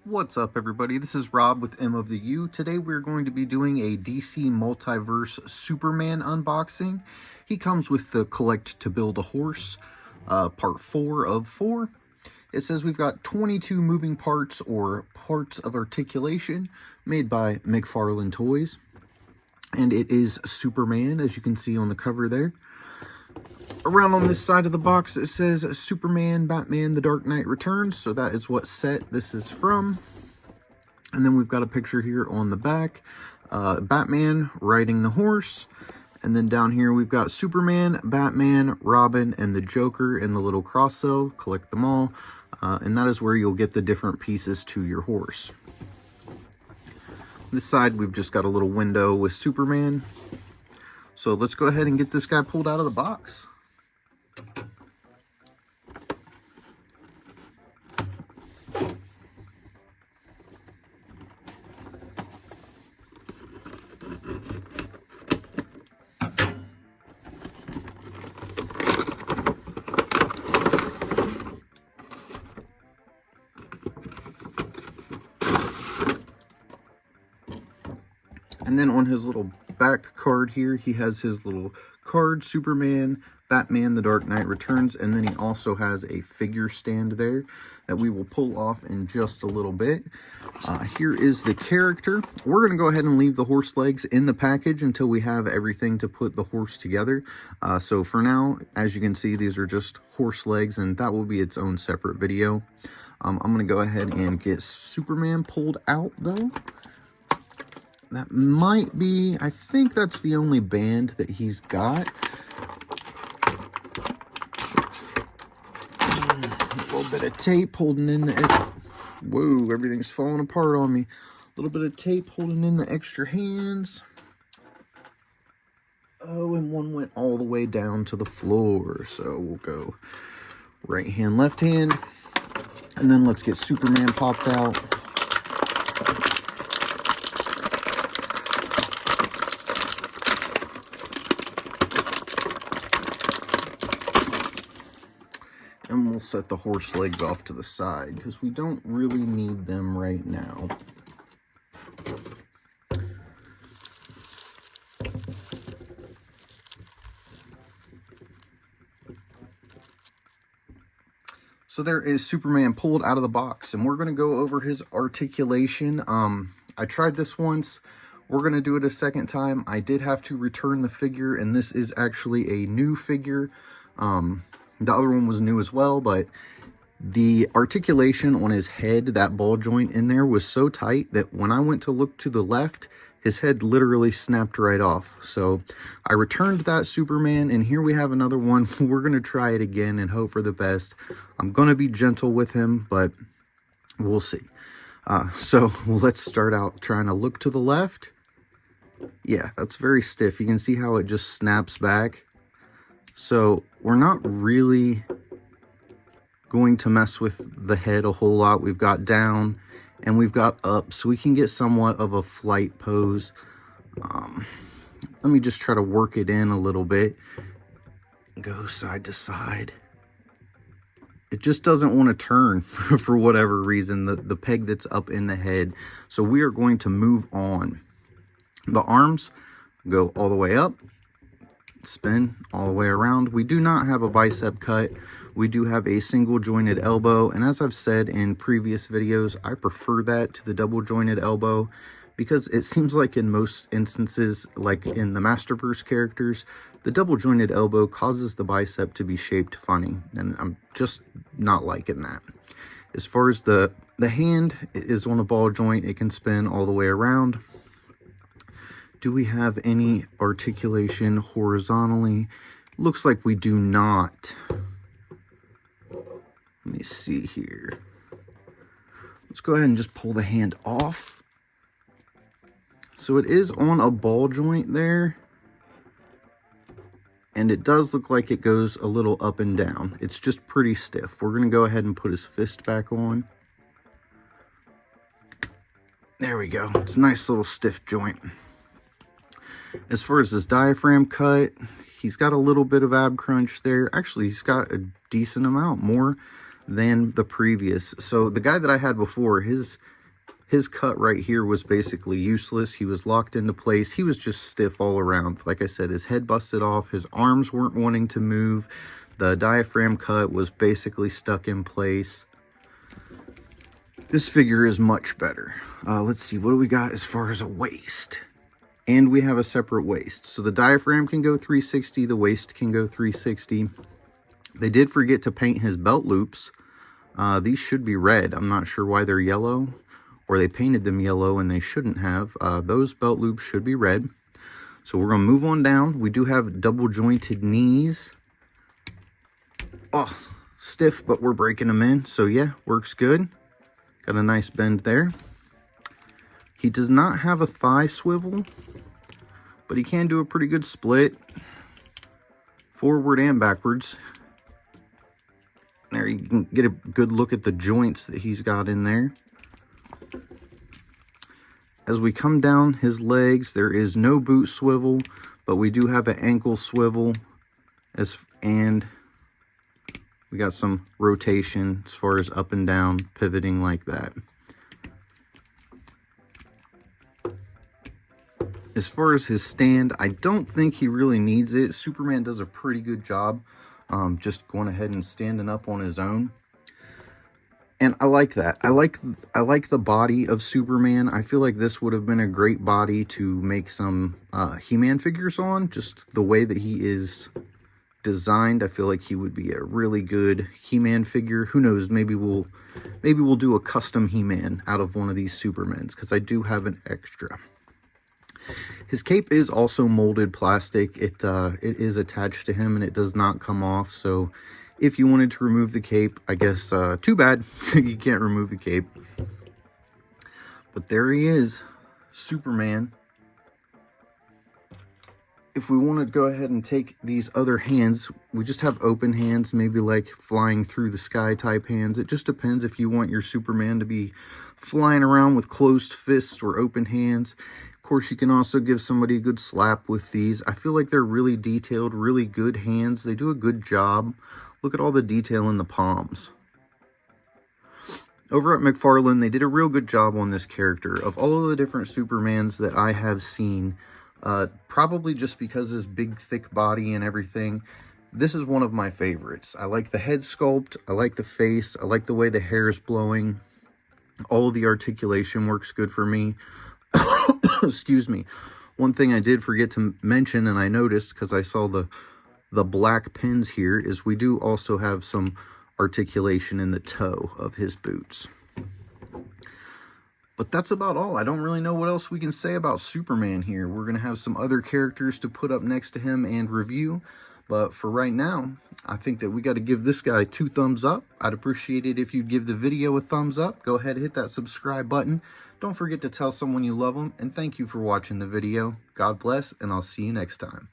What's up, everybody? This is Rob with M of the U. Today we're going to be doing a DC Multiverse Superman unboxing. He comes with the Collect to Build a Horse, part 4 of 4. It says we've got 22 moving parts or parts of articulation made by McFarlane Toys. And it is Superman, as you can see on the cover there. Around on this side of the box, it says Superman, Batman, The Dark Knight Returns. So that is what set this is from. And then we've got a picture here on the back. Batman riding the horse. And then down here we've got Superman, Batman, Robin, and the Joker in the little cross cell. Collect them all. And that is where you'll get the different pieces to your horse. This side we've just got a little window with Superman. So let's go ahead and get this guy pulled out of the box. And then on his little back card here, he has his little card, Superman, Batman, The Dark Knight Returns, and then he also has a figure stand there that we will pull off in just a little bit. Here is the character. We're going to go ahead and leave the horse legs in the package until we have everything to put the horse together. So for now, as you can see, these are just horse legs, and that will be its own separate video. I'm going to go ahead and get Superman pulled out, though. That might be, I think that's the only band that he's got. A little bit of tape holding in the, whoa, everything's falling apart on me. A little bit of tape holding in the extra hands. Oh, and one went all the way down to the floor. So we'll go right hand, left hand. And then let's get Superman popped out. And we'll set the horse legs off to the side because we don't really need them right now. So there is Superman pulled out of the box, and we're going to go over his articulation. I tried this once. We're going to do it a second time. I did have to return the figure, and this is actually a new figure. The other one was new as well, but the articulation on his head, that ball joint in there, was so tight that when I went to look to the left, his head literally snapped right off. So I returned that Superman, and here we have another one. We're going to try it again and hope for the best. I'm going to be gentle with him, but we'll see. So let's start out trying to look to the left. Yeah, that's very stiff. You can see how it just snaps back. So we're not really going to mess with the head a whole lot. We've got down and we've got up, so we can get somewhat of a flight pose. Let me just try to work it in a little bit. Go side to side. It just doesn't want to turn for whatever reason, the peg that's up in the head. So we are going to move on. The arms go all the way up. Spin all the way around. We do not have a bicep cut. We do have a single jointed elbow, and as I've said in previous videos, I prefer that to the double jointed elbow because it seems like in most instances, like in the Masterverse characters, the double jointed elbow causes the bicep to be shaped funny, and I'm just not liking that. As far as the hand is on a ball joint, it can spin all the way around. Do we have any articulation horizontally? Looks like we do not. Let me see here. Let's go ahead and just pull the hand off. So it is on a ball joint there. And it does look like it goes a little up and down. It's just pretty stiff. We're going to go ahead and put his fist back on. There we go. It's a nice little stiff joint. As far as his diaphragm cut, he's got a little bit of ab crunch there. Actually, he's got a decent amount more than the previous. So the guy that I had before, his His cut right here was basically useless. He was locked into place. He was just stiff all around. Like I said, his head busted off. His arms weren't wanting to move. The diaphragm cut was basically stuck in place. This figure is much better. Let's see, what do we got as far as a waist? And we have a separate waist. So the diaphragm can go 360, the waist can go 360. They did forget to paint his belt loops. These should be red. I'm not sure why they're yellow, or they painted them yellow and they shouldn't have. Those belt loops should be red. So we're gonna move on down. We do have double jointed knees. Oh, stiff, but we're breaking them in. So yeah, works good. Got a nice bend there. He does not have a thigh swivel, but he can do a pretty good split, forward and backwards. There, you can get a good look at the joints that he's got in there. As we come down his legs, there is no boot swivel, but we do have an ankle swivel, and we got some rotation as far as up and down, pivoting like that. As far as his stand, I don't think he really needs it. Superman does a pretty good job just going ahead and standing up on his own. And I like that. I like the body of Superman. I feel like this would have been a great body to make some He-Man figures on. Just the way that he is designed, I feel like he would be a really good He-Man figure. Who knows, maybe we'll do a custom He-Man out of one of these Supermans, because I do have an extra. His cape is also molded plastic. It is attached to him and it does not come off. So if you wanted to remove the cape, I guess too bad. You can't remove the cape. But there he is, Superman. If we want to go ahead and take these other hands, we just have open hands, maybe like flying through the sky type hands. It just depends if you want your Superman to be flying around with closed fists or open hands. Of course, you can also give somebody a good slap with these. I feel like they're really detailed, really good hands. They do a good job. Look at all the detail in the palms. Over at McFarlane, they did a real good job on this character. Of all of the different Supermans that I have seen, probably just because his big thick body and everything, this is one of my favorites. I like the head sculpt, I like the face, I like the way the hair is blowing. All of the articulation works good for me. Excuse me. One thing I did forget to mention, and I noticed because I saw the black pins here, is we do also have some articulation in the toe of his boots. But that's about all. I don't really know what else we can say about Superman here. We're going to have some other characters to put up next to him and review. But for right now, I think that we got to give this guy 2 thumbs up. I'd appreciate it if you'd give the video a thumbs up. Go ahead and hit that subscribe button. Don't forget to tell someone you love them. And thank you for watching the video. God bless, and I'll see you next time.